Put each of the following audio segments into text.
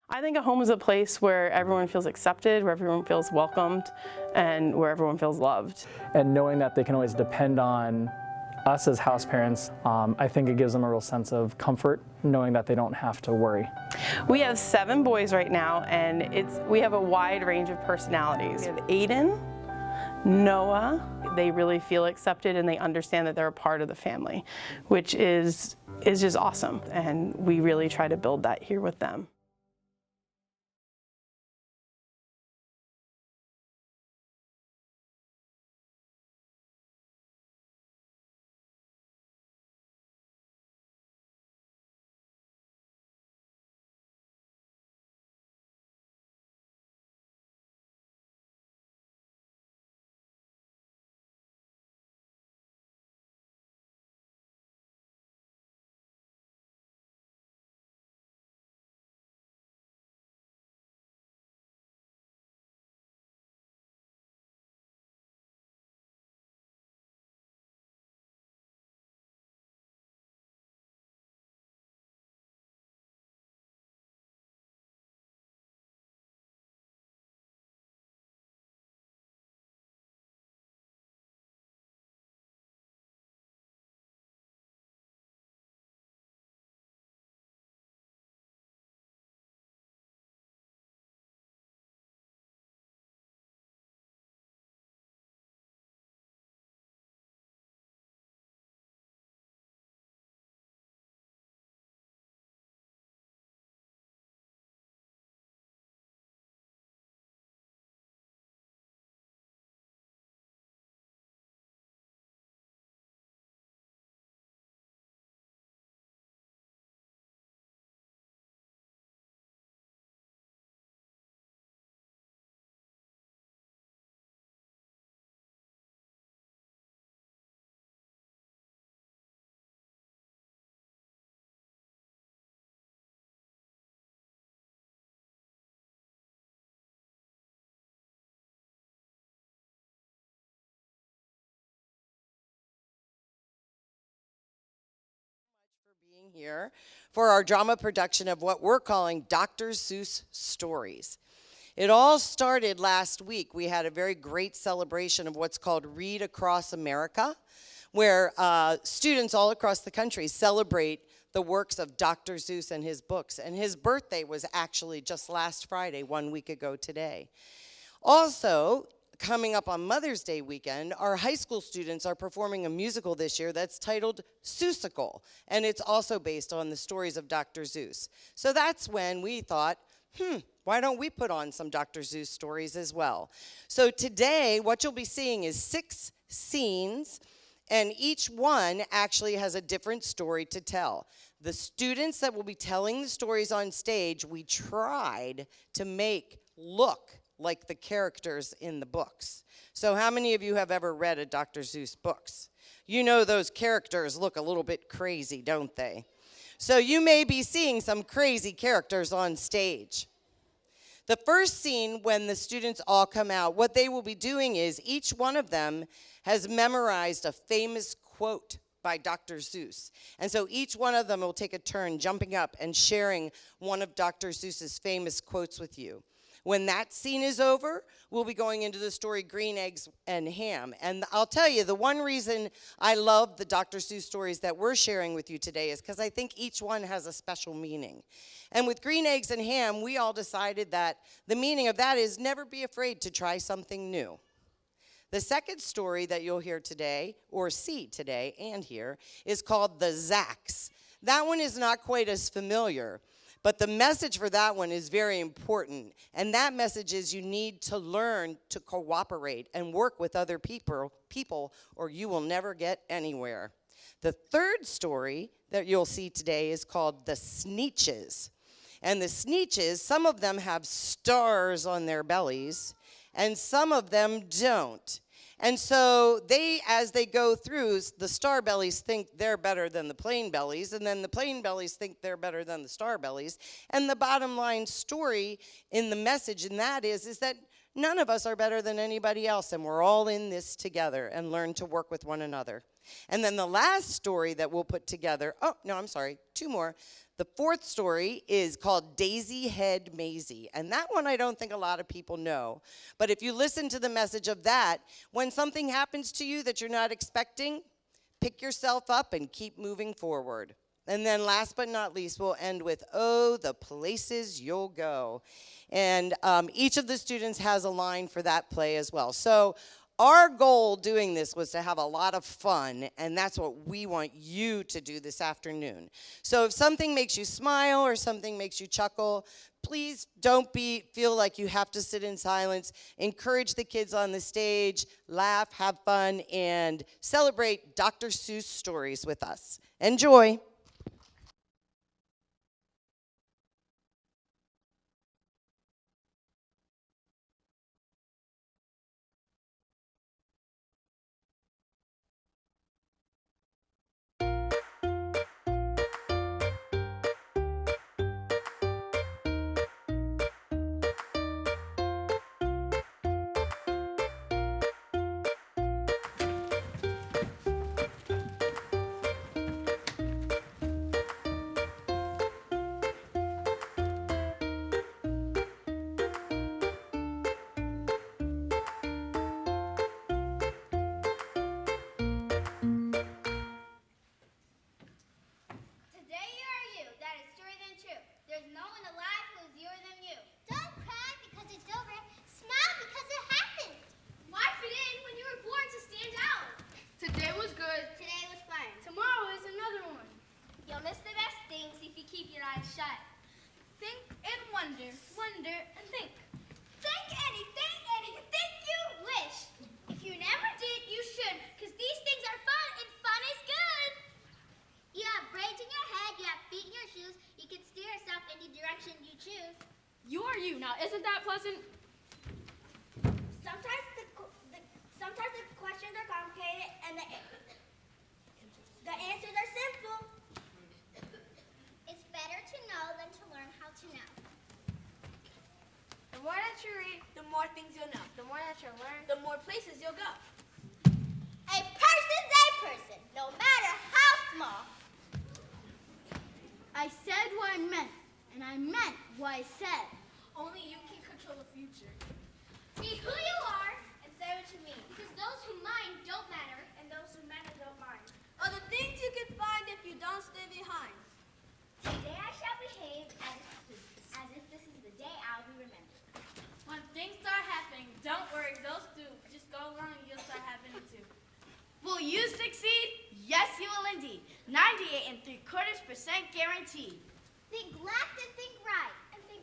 I think a home is a place where everyone feels accepted, where everyone feels welcomed, and where everyone feels loved. And knowing that they can always depend on us as house parents, I think it gives them a real sense of comfort, knowing that they don't have to worry. We have 7 boys right now, and we have a wide range of personalities. We have Aiden, Noah. They really feel accepted and they understand that they're a part of the family, which is just awesome. And we really try to build that here with them. Being here for our drama production of what we're calling Dr. Seuss Stories. It all started last week. We had a very great celebration of what's called Read Across America, where students all across the country celebrate the works of Dr. Seuss and his books. And his birthday was actually just last Friday, 1 week ago today. Also, coming up on Mother's Day weekend, our high school students are performing a musical this year that's titled Seussical, and it's also based on the stories of Dr. Seuss. So that's when we thought, why don't we put on some Dr. Seuss stories as well? So today, what you'll be seeing is 6 scenes, and each one actually has a different story to tell. The students that will be telling the stories on stage, we tried to make look like the characters in the books. So how many of you have ever read a Dr. Seuss books? You know those characters look a little bit crazy, don't they? So you may be seeing some crazy characters on stage. The first scene, when the students all come out, what they will be doing is each one of them has memorized a famous quote by Dr. Seuss. And so each one of them will take a turn jumping up and sharing one of Dr. Seuss's famous quotes with you. When that scene is over, we'll be going into the story Green Eggs and Ham. And I'll tell you, the one reason I love the Dr. Seuss stories that we're sharing with you today is because I think each one has a special meaning. And with Green Eggs and Ham, we all decided that the meaning of that is never be afraid to try something new. The second story that you'll hear today, or see today and hear, is called The Zacks. That one is not quite as familiar. But the message for that one is very important. And that message is you need to learn to cooperate and work with other people, or you will never get anywhere. The third story that you'll see today is called The Sneetches. And the Sneetches, some of them have stars on their bellies, and some of them don't. And so they, as they go through, the star bellies think they're better than the plain bellies, and then the plain bellies think they're better than the star bellies. And the bottom line story in the message in that is that none of us are better than anybody else, and we're all in this together and learn to work with one another. And then the last story that we'll put together, 2 more. The fourth story is called Daisy Head Maisie, and that one I don't think a lot of people know. But if you listen to the message of that, when something happens to you that you're not expecting, pick yourself up and keep moving forward. And then last but not least, we'll end with, oh, the places you'll go. And each of the students has a line for that play as well. So our goal doing this was to have a lot of fun, and that's what we want you to do this afternoon. So if something makes you smile or something makes you chuckle, please don't feel like you have to sit in silence. Encourage the kids on the stage, laugh, have fun, and celebrate Dr. Seuss Stories with us. Enjoy. Isn't that pleasant? Sometimes the questions are complicated and the answers are simple. It's better to know than to learn how to know. The more that you read, the more things you'll know. The more that you learn, the more places you'll go. A person's a person, no matter how small. I said what I meant, and I meant what I said. Only you can control the future. Be who you are and say what you mean. Because those who mind don't matter, and those who matter don't mind. Are the things you can find if you don't stay behind. Today I shall behave as if this is the day I'll be remembered. When things start happening, don't worry, those do. Just go along and you'll start happening too. Will you succeed? Yes, you will indeed. 98 3/4% guaranteed. Think left and think right.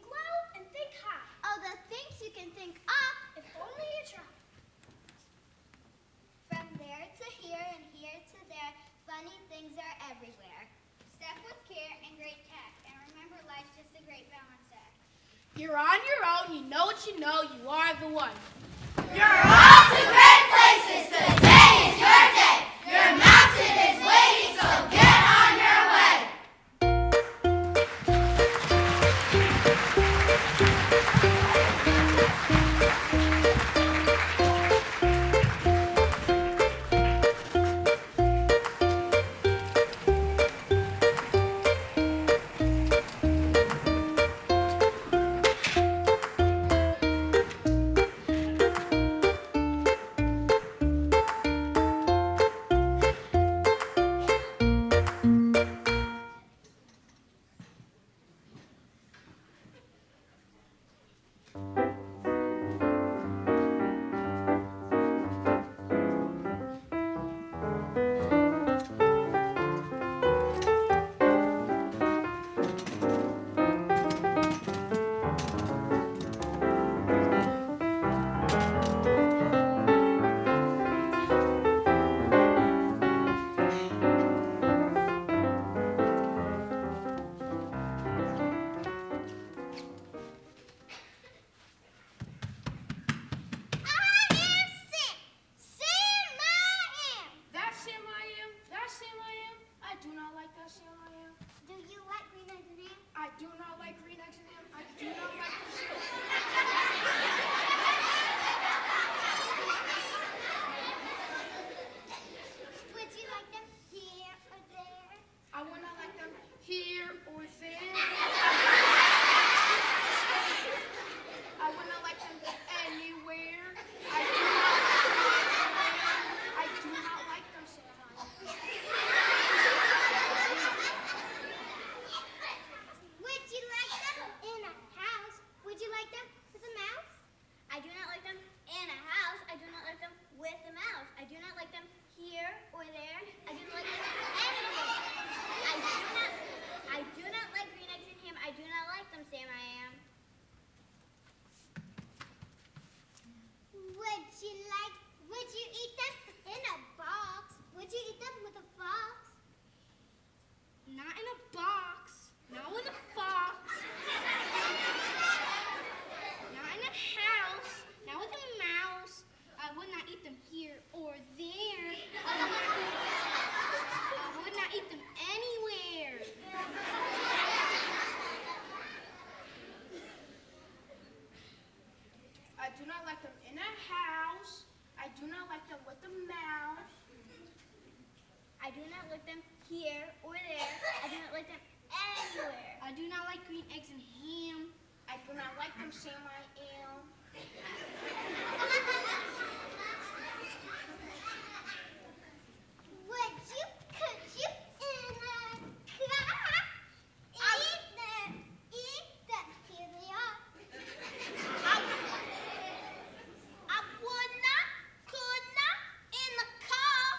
Low and think high. Oh, the things you can think up if only you try. From there to here and here to there, funny things are everywhere. Step with care and great tact, and remember life's just a great balance act. You're on your own, you know what you know, you are the one. You're off to great places, today is your day. Your mountain is waiting, so get on your way. do not like them in a house. I do not like them with a mouse. I do not like them here or there. I do not like them anywhere. I do not like green eggs and ham. I do not like them, Sam, I am. Could you in a car eat them? Here they are. I would not, could not, in the car.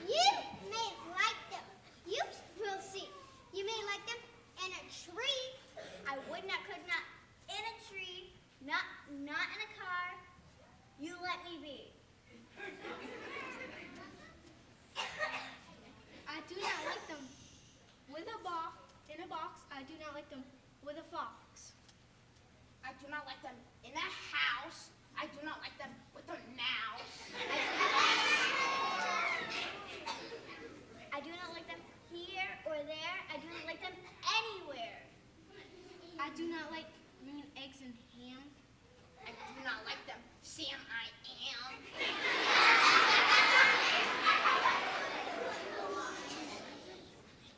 You may like them. You will see. You may like them in a tree. I would not, could not, in a tree. Not in a car. You let me be. I do not like them with a box, in a box. I do not like them with a fox. I do not like them in a house. I do not like them with a mouse. I do not like them here or there. I do not like them anywhere. I do not like green eggs and ham. I do not like them, Sam, I am.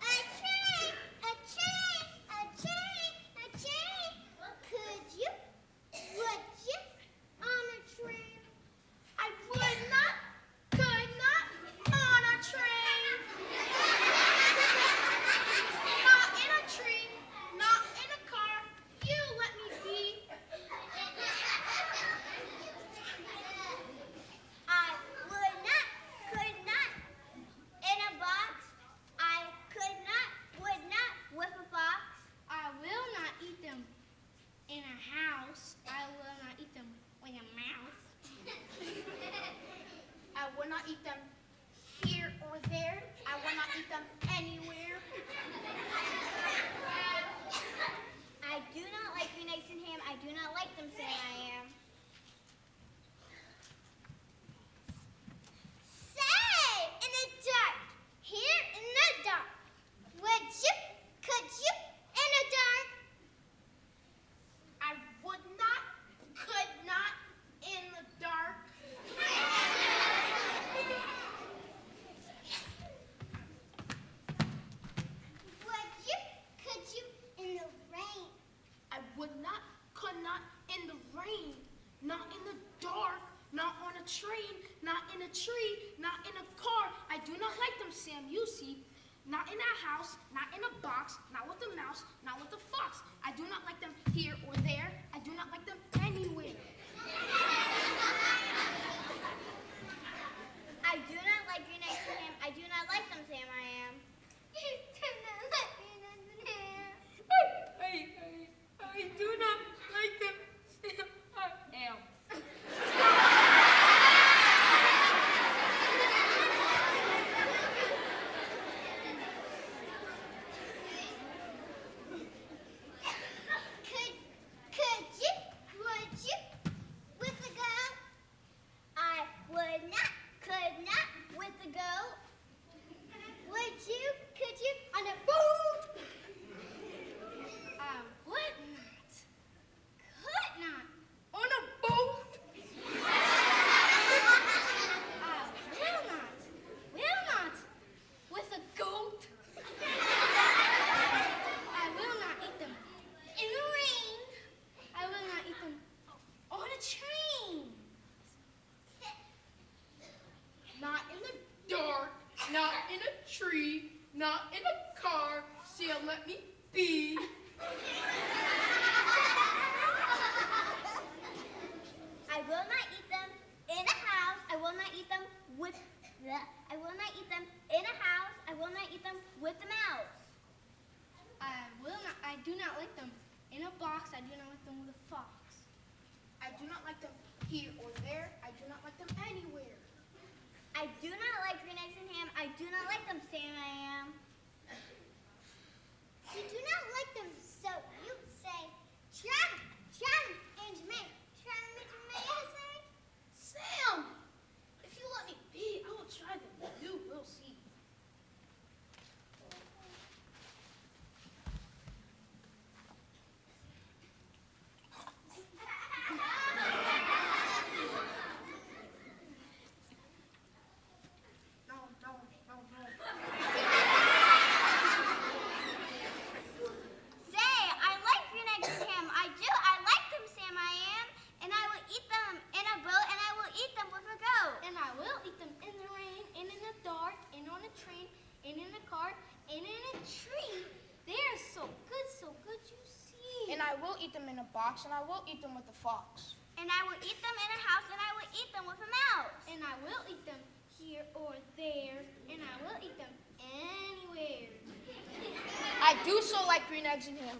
A train, a train, a train, a train. Would you on a train? I would not, could not, on a train. Not in a tree, not in a car. You let me be. I would not, could not, in a box. I could not, would not, with a fox. I will not eat them in a house. I will not eat them with a mouse. I will not eat them here or there. I will not eat them anywhere. I do not like green eggs and ham. I do not like them, Sam, I am. Say, in the dark, here in the dark, could you, in the dark? I would not, could not, in the dark. Could you, in the rain? I would not, could not, in the rain. Not in the dark, not on a train, not in a tree, not in a car. I do not like them, Sam, you see. Not in a house, not in a box, not with a mouse, not with a fox. I do not like them here or there. I do not like them anywhere. I do not like green eggs and ham. I do not like them, Sam, I am. You do not like green eggs and ham. I do not like them, Sam, I am. Would you, with the goat? I would not, could not, with the goat. Could you, on a boat? I would not, could not, on a boat. I will not, with a goat. I will not eat them in the rain. I will not eat them on a train. Not in the dark, not in a tree, not in a car. Sam, let me be. I will not eat them in a house. I will not eat them with the. I will not eat them in a house. I will not eat them with the mouse. I do not like them in a box. I do not like them with a fox. I do not like them here or there. I do not like them anywhere. I do not like green eggs and ham. I do not like them, Sam, I am. You do not like them, so you say, try them, and may. Try them, and may I say? Sam, if you let me be, I will try them. You will see. and in a tree. They are so good you see. And I will eat them in a box, and I will eat them with a fox. And I will eat them in a house, and I will eat them with a mouse. And I will eat them here or there, and I will eat them anywhere. I do so like green eggs and ham.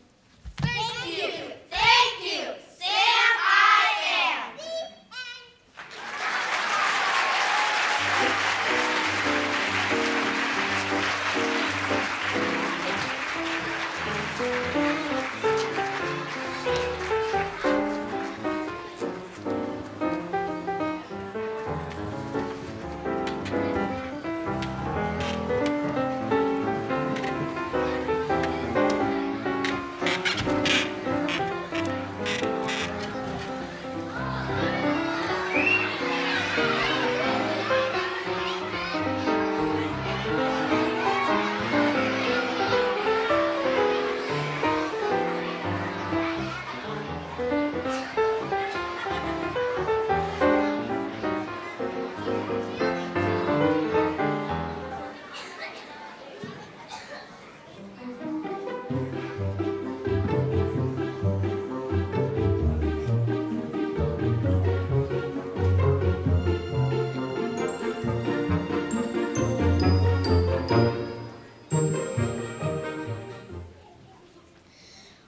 Thank you. Thank you. Sam, I am.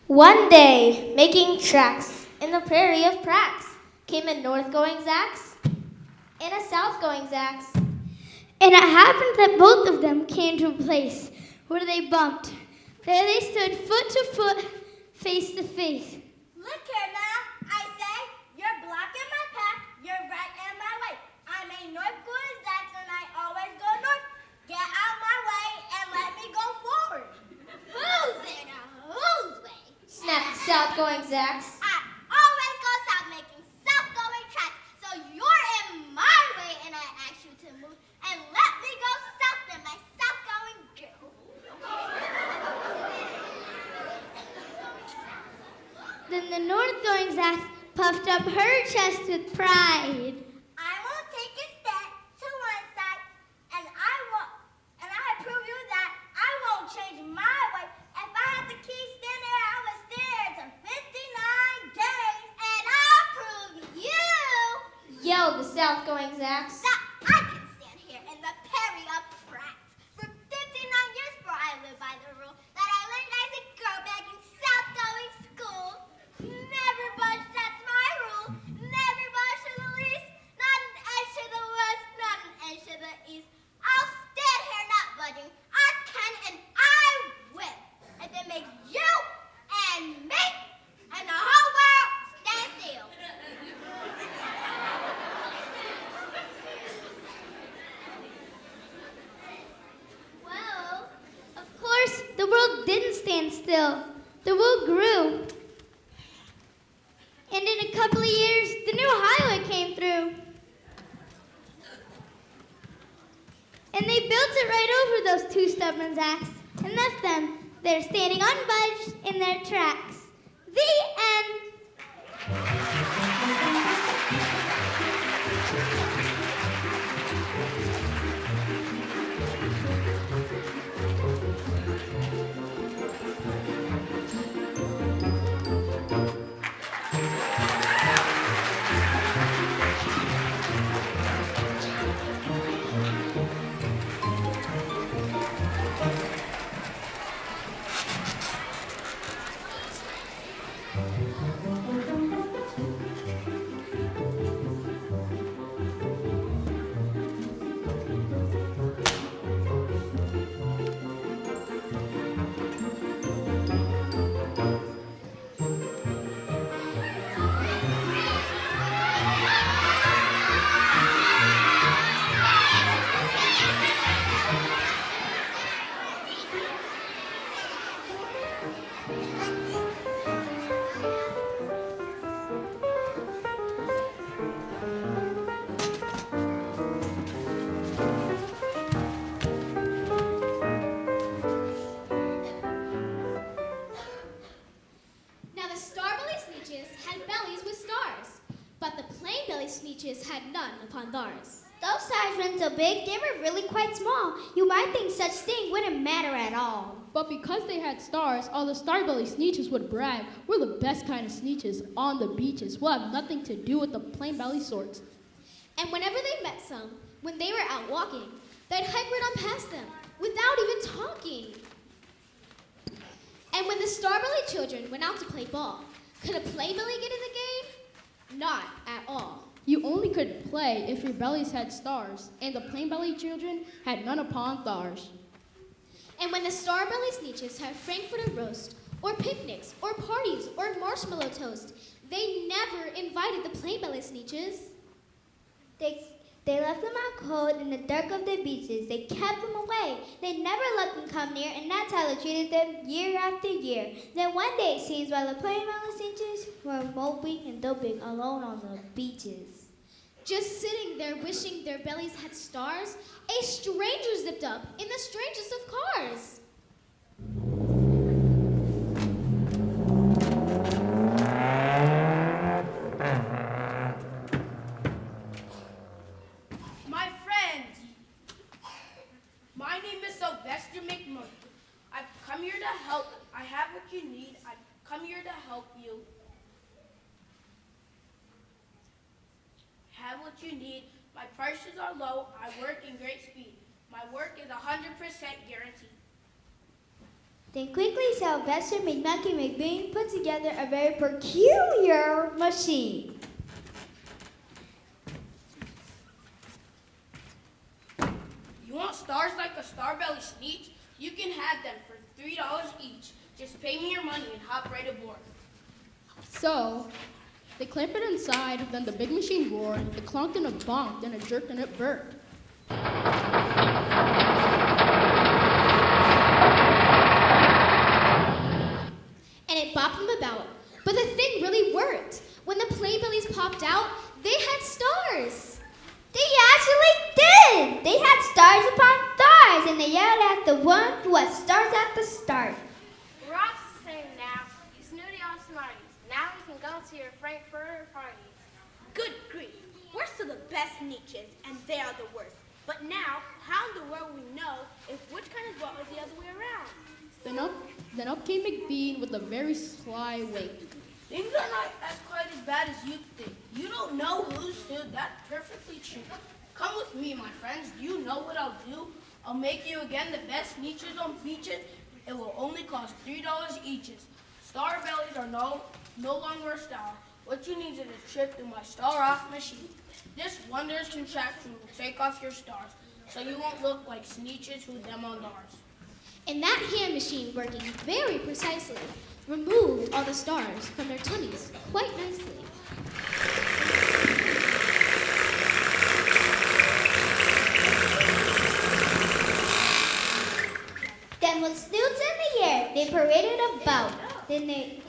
One day, making tracks in the prairie of Prax, came a north-going Zax and a south-going Zax. And it happened that both of them came to a place where they bumped. There they stood foot to foot, face to face. Look here now, I say, you're blocking my path, you're right in my way. I'm a north-going Zax and I always go north. Get out my way and let me go forward. Who's in a whose way? Snapped the south-going Zax. I always go south making south-going tracks. So you're in my way and I ask you to move and let me go south in my south-going girl. Then the north-going Zax puffed up her chest with pride. I won't take a step to one side, and I prove you that I won't change my way. If I had to keep standing there, I would stay there to 59 days. And I'll prove you Yelled the south-going Zax. that I can stand here in the prairie of Pratt for 59 years before I live by the rule that I learned as a girl back in South-going school. Never budge, that's my rule. Never budge to the least, not an inch to the west, not an inch to the east. I'll stand here not budging. I can and I will. If it makes you and me and the whole world stand still. Well, of course, the world didn't stand still. The world grew. And in a couple of years, the new highway came through. And they built it right over those two stubborn Zax and left them there standing unbudged in their tracks. The end. Now the star-belly sneetches had bellies with stars, but the plain-belly sneetches had none upon theirs. The Those stars weren't so big, they were really quite small. You might think such thing wouldn't matter at all. But because they had stars, all the Starbelly Sneetches would brag, "We're the best kind of Sneetches on the beaches. We'll have nothing to do with the plain belly sorts." And whenever they met some, when they were out walking, they'd hike right on past them without even talking. And when the Starbelly children went out to play ball, could a Playbelly get in the game? Not at all. You only could play if your bellies had stars, and the plain belly children had none upon thars. And when the Starbelly Sneetches had Frankfurter roast, or picnics, or parties, or marshmallow toast, they never invited the Playbelly Sneetches. They left them out cold in the dark of the beaches. They kept them away. They never let them come near, and that's how they treated them year after year. Then one day it seems while the Playbelly Sneetches were moping and doping alone on the beaches. Just sitting there wishing their bellies had stars, a stranger zipped up in the strangest of cars. My friend, my name is Sylvester McMurray. I've come here to help. I have what you need. I've come here to help you. Have what you need. My prices are low. I work in great speed. My work is 100% guaranteed. Then quickly Sylvester McMucky McBean put together a very peculiar machine. You want stars like a Starbelly Sneetch? You can have them for $3 each. Just pay me your money and hop right aboard. So, they clamped it inside, then the big machine roared, it clunked and it bonked, then it jerked and it burped. And it bopped them about. But the thing really worked. When the Playbellies popped out, they had stars. They actually did! They had stars upon stars, and they yelled at the one who had stars at the start. We're all the same now, you snooty old smarties. Now we can go to your Frankfurter parties. Good grief. We're still the best Sneetches, and they are the worst. But now, how in the world will we know if which kind is what or the other way around? Then up came McBean with a very sly wink. Things are not as quite as bad as you think. You don't know who's who. That's perfectly true. Come with me, my friends. Do you know what I'll do? I'll make you again the best Sneetches on beaches. It will only cost $3 each. Starbellies are no longer a style. What you need is a trip through my star-off machine. This wondrous contraption will take off your stars, so you won't look like Sneetches who them on Mars. And that hand machine, working very precisely, removed all the stars from their tummies quite nicely. Then with snoots in the air, they paraded about. Then they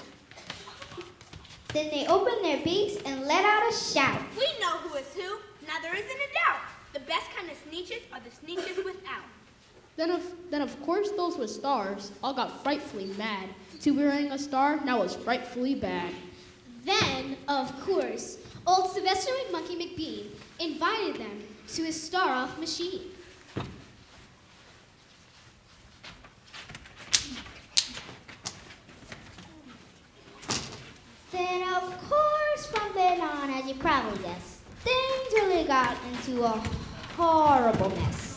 opened their beaks and let out a shout. We know who is who. Now there isn't a doubt. The best kind of Sneetches are the Sneetches without. Then of course those with stars all got frightfully mad. To be wearing a star now was frightfully bad. Then, of course, old Sylvester McMucky McBean invited them to his star-off machine. Then of course from then on, as you probably guessed, things really got into a horrible mess.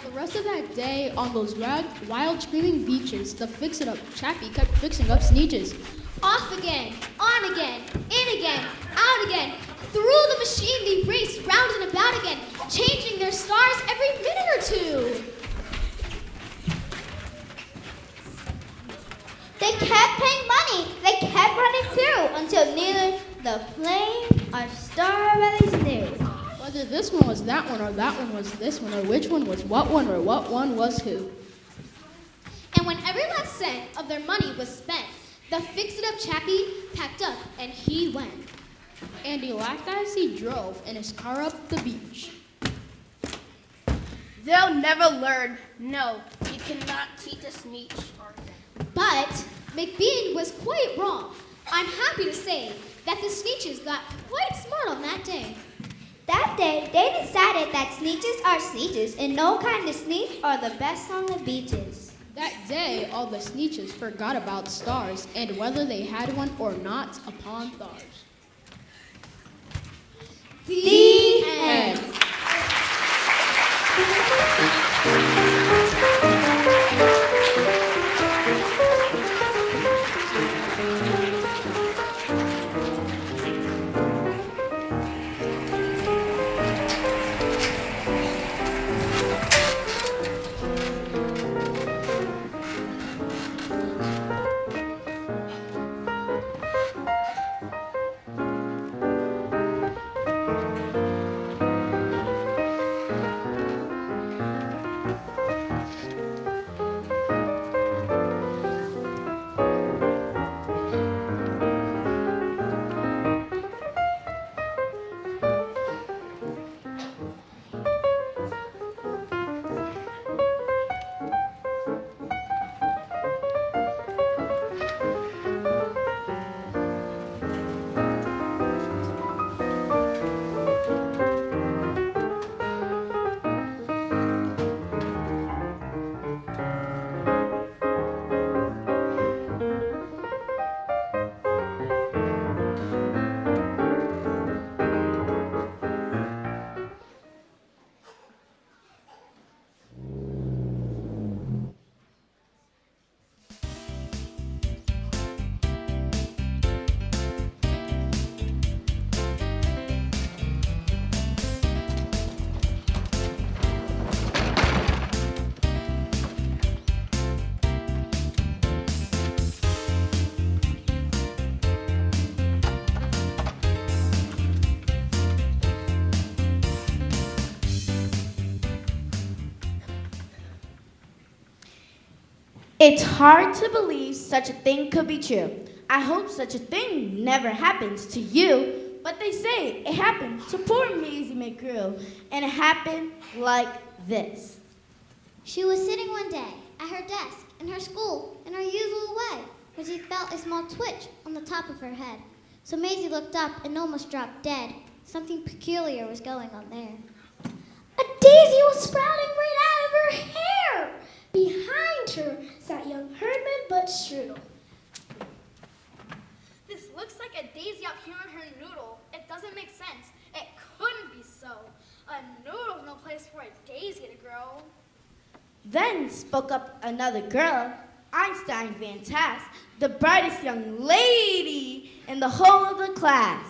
The rest of that day, on those wild screaming beaches, the fix-it-up chappie kept fixing up Sneetches. Off again, on again, in again, out again. Through the machine they raced round and about again, changing their stars every minute or two. They kept paying money. They kept running through until neither the plane or Starbellies knew. Whether this one was that one or that one was this one, or which one was what one or what one was who. And when every last cent of their money was spent, the fix-it-up chappie packed up and he went. And he laughed as he drove in his car up the beach. They'll never learn. No, you cannot teach a Sneetch. But McBean was quite wrong. I'm happy to say that the Sneetches got quite smart on that day. That day, they decided that sneeches are sneeches, and no kind of sneak are the best on the beaches. That day, all the sneeches forgot about stars and whether they had one or not upon stars. The end. It's hard to believe such a thing could be true. I hope such a thing never happens to you. But they say it happened to poor Maisie McGrew, and it happened like this. She was sitting one day at her desk in her school in her usual way when she felt a small twitch on the top of her head. So Maisie looked up and almost dropped dead. Something peculiar was going on there. A daisy was sprouting right out of her hair. Behind her sat young Herdman but Strudel. This looks like a daisy up here on her noodle. It doesn't make sense. It couldn't be so. A noodle's no place for a daisy to grow. Then spoke up another girl, Einstein Van Tass, the brightest young lady in the whole of the class.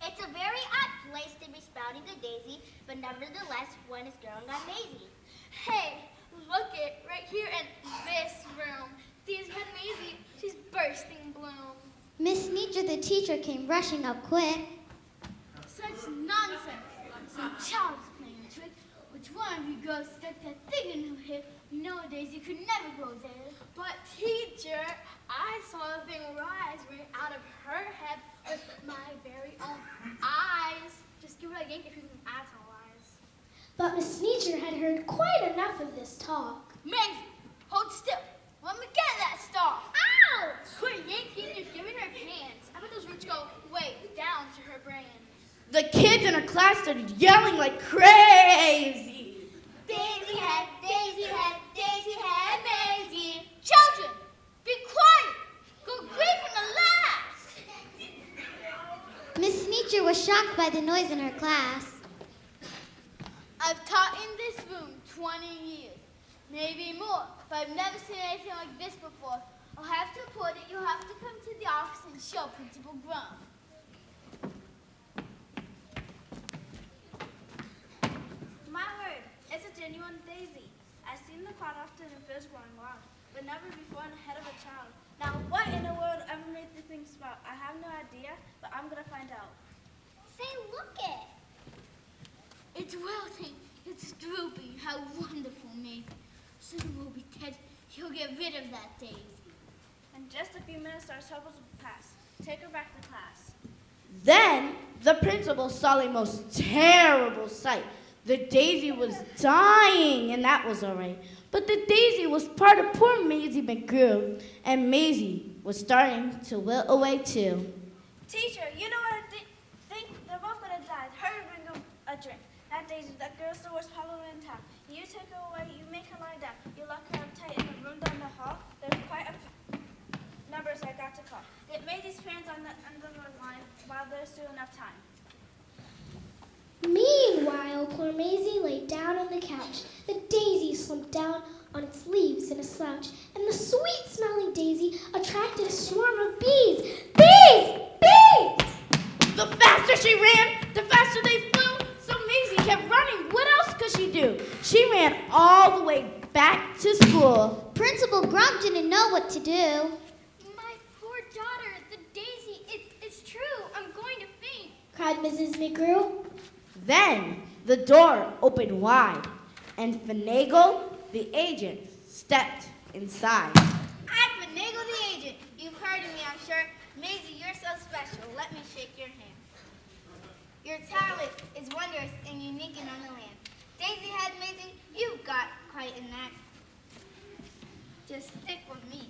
It's a very odd place to be sprouting the daisy, but nevertheless, one is growing on Maisie. Hey, look it right here in this room. Daisy had Maisie. She's bursting bloom. Miss Nietzsche, the teacher, came rushing up quick. Such nonsense. Some child's playing a trick. Which one of you girls stuck that thing in her hip? You know Daisy could never go there. But teacher, I saw the thing rise right out of her head with my very own eyes. Just give it a yank if you can atomize. But Miss Nietzsche had heard quite enough of this talk. Maisie, hold still. Let me get that star. Ow! Quit yanking and giving her pants. I bet those roots go way down to her brains. The kids in her class started yelling like crazy. Daisy had, Daisy had, Daisy had Maisie. Children, be quiet. Go grief in the last. Miss Nietzsche was shocked by the noise in her class. I've taught in this room 20 years, maybe more, but I've never seen anything like this before. I'll have to report it. You'll have to come to the office and show Principal Grum. My word, it's a genuine daisy. I've seen the quite often in fields growing wild, but never before in the head of a child. Now, what in the world ever made the thing sprout? I have no idea, but I'm gonna find out. Say, look it. It's wilting. It's drooping. How wonderful, Maisie. Soon we'll be dead. He'll get rid of that daisy. In just a few minutes, our troubles will pass. Take her back to class. Then the principal saw a most terrible sight. The daisy was dying, and that was all right. But the daisy was part of poor Maisie McGrew, and Maisie was starting to wilt away too. Teacher, you know what I think? They're both gonna die. Daisy, that girl's the worst problem in town. You take her away, you make her lie down. You lock her up tight in the room down the hall. There's quite a few numbers I got to call. Get Maisie's parents on the line while there's still enough time. Meanwhile, poor Maisie lay down on the couch. The daisy slumped down on its leaves in a slouch, and the sweet-smelling daisy attracted a swarm of bees. Bees! Bees! The faster she ran, the faster they flew, so Maisie kept running. What else could she do? She ran all the way back to school. Principal Grump didn't know what to do. My poor daughter, the daisy, it's true. I'm going to faint, cried Mrs. McGrew. Then the door opened wide, and Finagle, the agent, stepped inside. I'm Finagle the agent. You've heard of me, I'm sure. Maisie, you're so special. Let me shake your hand. Your talent is wondrous and unique in the land. Daisy head Maisie, you've got quite a knack. Just stick with me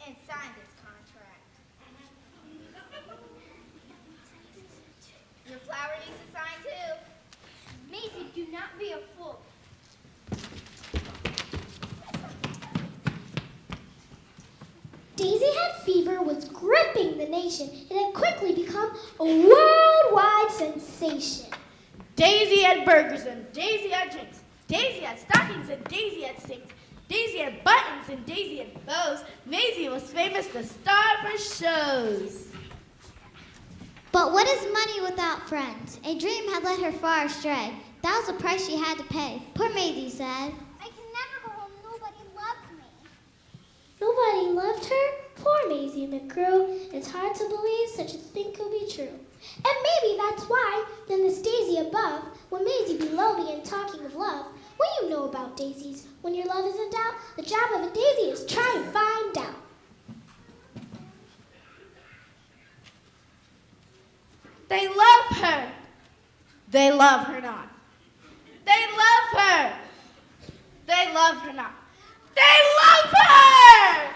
and sign this contract. Your flower needs to sign too. Maisie, do not be a fool. Daisy head fever was gripping the nation. It had quickly become a worldwide sensation. Daisy had burgers and Daisy had drinks. Daisy had stockings and Daisy had sings. Daisy had buttons and Daisy had bows. Maisie was famous to star for shows. But what is money without friends? A dream had led her far astray. That was the price she had to pay. Poor Maisie said. I can never go home. Nobody loved me. Nobody loved her? Poor Maisie McGrew. It's hard to believe such a thing could be true. And maybe that's why, then this daisy above, when Maisie below began talking of love, what do you know about daisies? When your love is in doubt, the job of a daisy is try and find out. They love her. They love her not. They love her. They love her not. They love her!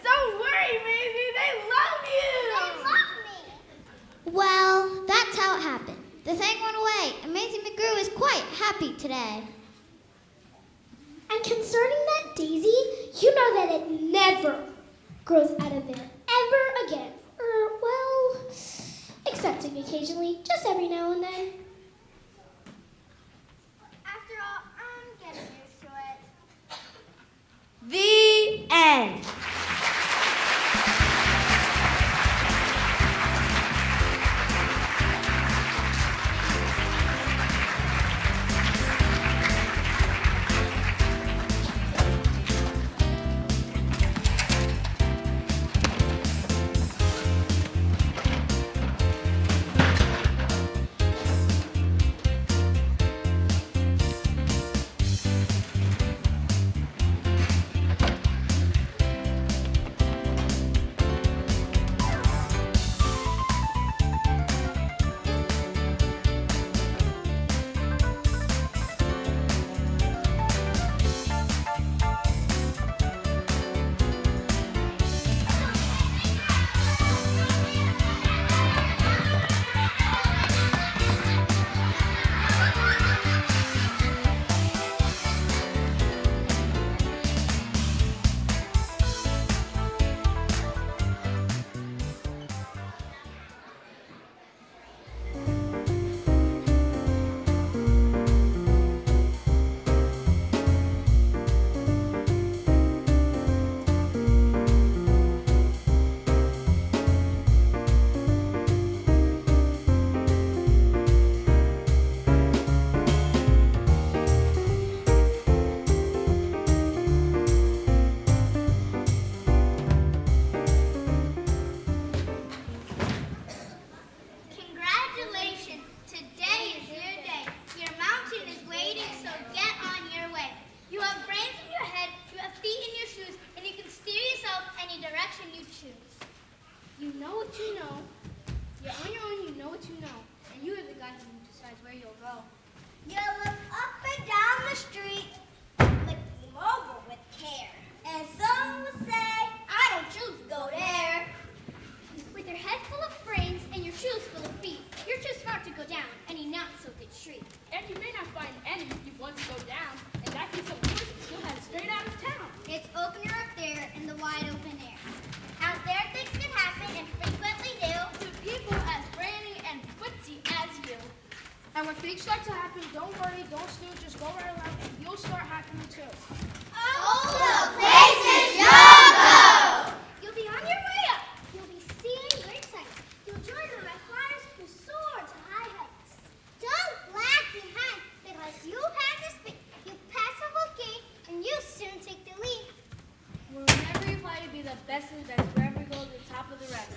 Don't worry, Maisie. They love you. They love me. Well, that's how it happened. The thing went away, and Maisie McGrew is quite happy today. And concerning that daisy, you know that it never grows out of there ever again. Well, excepting occasionally, just every now and then. After all, I'm getting used to it. The end. find any if you want to go down, and that can some horses. You'll head straight out of town. It's opener up there in the wide open air. Out there things can happen and frequently do. To people as brainy and footsie as you. And when things start to happen, don't worry, don't snooze, just go right around and you'll start happening too. All the places you'll go! You'll be on your way up. You'll be seeing great sights. You'll join the red flyers who soar to high heights. Don't lag behind because you pass a speed, you pass a whole gate, and you soon take the lead. Whenever you fly to be the best of the best, wherever you go to the top of the rest.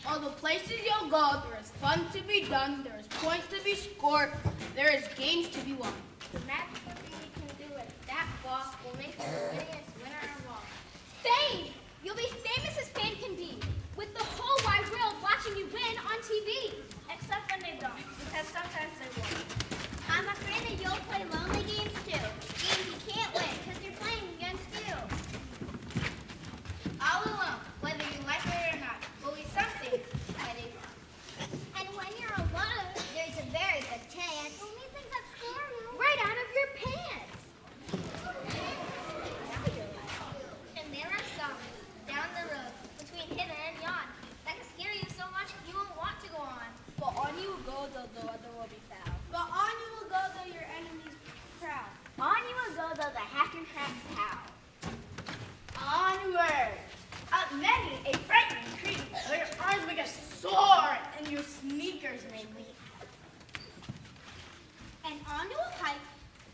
All the places you'll go, there is fun to be done, there is points to be scored, there is games to be won. The magic of you can do with that ball will make you the winningest winner of all. Fame! You'll be famous as fame can be, with the whole wide world watching you win on TV. Except when they don't, because sometimes they won't. I'm afraid that you'll play lonely games too. Games you can't win because they're playing against you. All alone, whether you like it or not, will be something that is wrong. And when you're alone, there's a very good chance. Only things that scare you. Right out of your pants. And there are some down the road between Hidden and Yon that can scare you so much you won't want to go on. But on you will go, though the other will be found. But on you will go though your enemies proud. On you will go though the hack and cracks howl. Onward! Up many a frightening creep, where your arms make a sword and your sneakers may leap. And on you will hike,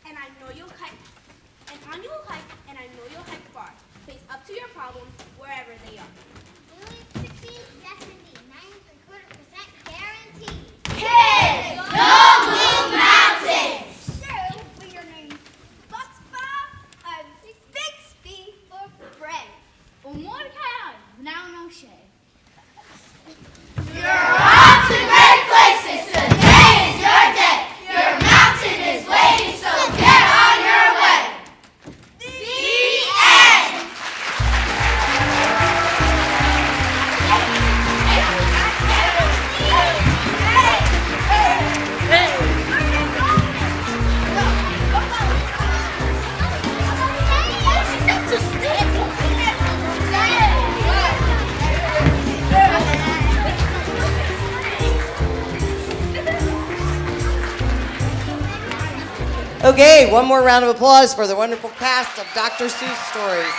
and I know you'll hike. And on you will hike, and I know you'll hike far. Face up to your problems wherever they are. Will you succeed? Yes, indeed. 9.75% guaranteed. Kids, don't move mountains! True, but your name's Bucksbaugh, Bixby, or Bray. Or Mordecai, now no shade. You're off to great places, today is your day. Your mountain is waiting, so get on your way. The end! Okay, one more round of applause for the wonderful cast of Dr. Seuss Stories.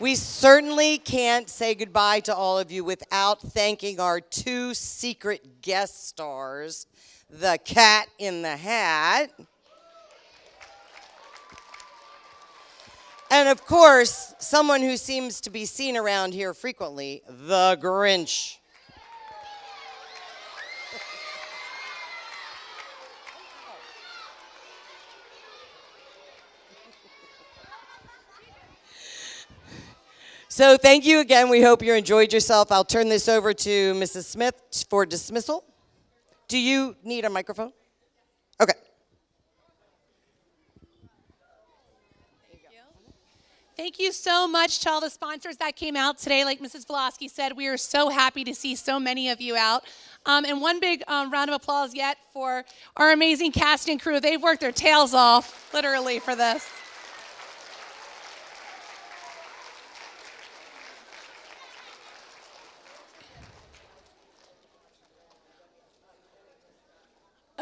We certainly can't say goodbye to all of you without thanking our two secret guest stars, the Cat in the Hat, and of course, someone who seems to be seen around here frequently, the Grinch. So thank you again. We hope you enjoyed yourself. I'll turn this over to Mrs. Smith for dismissal. Do you need a microphone? Okay. Thank you so much to all the sponsors that came out today. Like Mrs. Voloski said, we are so happy to see so many of you out. And one big round of applause yet for our amazing cast and crew. They've worked their tails off, literally, for this.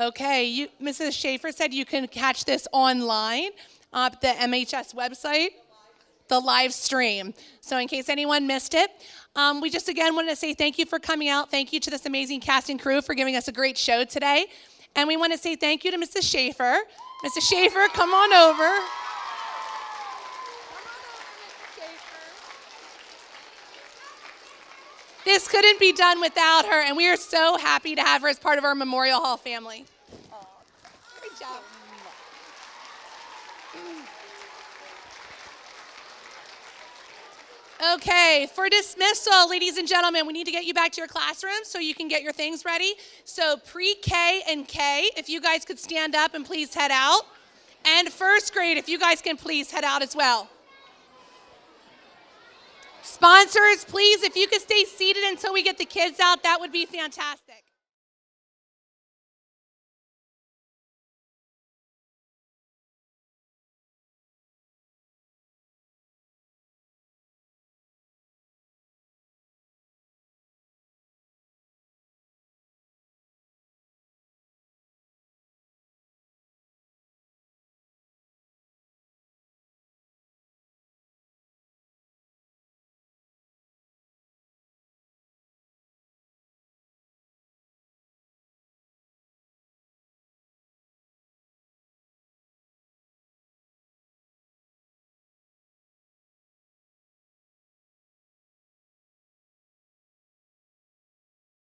Okay, Mrs. Schaefer said you can catch this online at the MHS website, the live stream. So in case anyone missed it, we just again wanted to say thank you for coming out. Thank you to this amazing cast and crew for giving us a great show today. And we want to say thank you to Mrs. Schaefer. Mrs. Schaefer, come on over. This couldn't be done without her, and we are so happy to have her as part of our Memorial Hall family. Great job. Okay, for dismissal, ladies and gentlemen, we need to get you back to your classrooms so you can get your things ready. So pre-K and K, if you guys could stand up and please head out. And first grade, if you guys can please head out as well. Sponsors, please, if you could stay seated until we get the kids out, that would be fantastic.